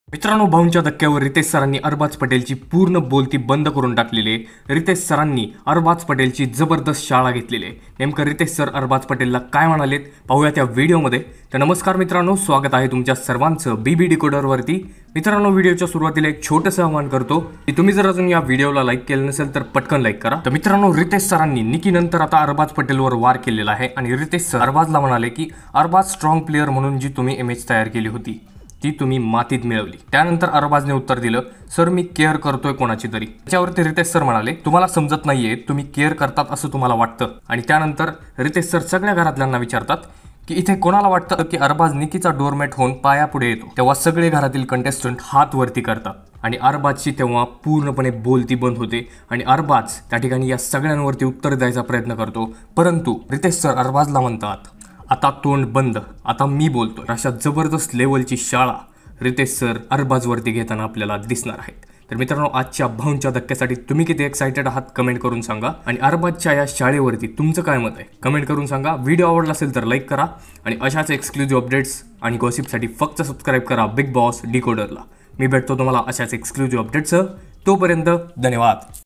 मित्रांनो, भाऊंच्या धक्क्यावर रितेश सरांनी अरबाज पटेलची पूर्ण बोलती बंद करून टाकलेली आहे। रितेश सरांनी अरबाज पटेलची जबरदस्त शाळा घेतलेली आहे। नेमकं रितेश सर अरबाज पटेलला काय म्हणालेत पाहूया त्या व्हिडिओमध्ये। तर नमस्कार मित्रांनो, स्वागत आहे तुमच्या सर्वांचं बीबी डिकोडरवरती। मित्रांनो, व्हिडिओच्या सुरुवातीला एक छोटंसं आवाहन करतो की तुम्ही जर अजून या व्हिडिओला लाईक केलं नसेल तर पटकन लाईक करा। तर मित्रांनो, रितेश सरांनी निकी नंतर आता अरबाज पटेलवर वार केलेला आहे आणि रितेश सर अरबाजला म्हणाले की अरबाज स्ट्रॉंग प्लेअर म्हणून जी तुम्ही इमेज तयार केली होती ती तुम्ही मातीत मिळवली। त्यानंतर अरबाजने उत्तर दिलं, सर मी केअर करतोय कोणाची तरी। त्याच्यावरती रितेश सर म्हणाले, तुम्हाला समजत नाहीये, तुम्ही केअर करतात असं तुम्हाला वाटतं। आणि त्यानंतर रितेश सर सगळ्या घरातल्यांना विचारतात की इथे कोणाला वाटतं की अरबाज निकीचा डोरमॅट होऊन पायापुढे येतो। तेव्हा सगळे घरातील कंटेस्टंट हात वरती करतात आणि अरबाजची तेव्हा पूर्णपणे बोलती बंद होते आणि अरबाज त्या ठिकाणी या सगळ्यांवरती उत्तर द्यायचा प्रयत्न करतो, परंतु रितेश सर अरबाजला म्हणतात, आता तोंड बंद, आता मी बोलतोय। अशा जबरदस्त लेवलची शाळा रितेश सर अरबाजवरती घेताना आपल्याला दिसणार आहेत। तर मित्रांनो, आजच्या भाऊंच्या धक्क्यासाठी तुम्ही किती एक्साइटेड आहात कमेंट करून सांगा आणि अरबाजच्या या शाळेवरती तुमचं काय मत आहे कमेंट करून सांगा। व्हिडिओ आवडला असेल तर लाईक करा आणि अशाच एक्सक्लुझिव्ह अपडेट्स आणि गॉसिपसाठी फक्त सबस्क्राईब करा बिग बॉस डिकोडरला। मी भेटतो तुम्हाला अशाच एक्सक्लुझिव्ह अपडेट्स। तोपर्यंत धन्यवाद।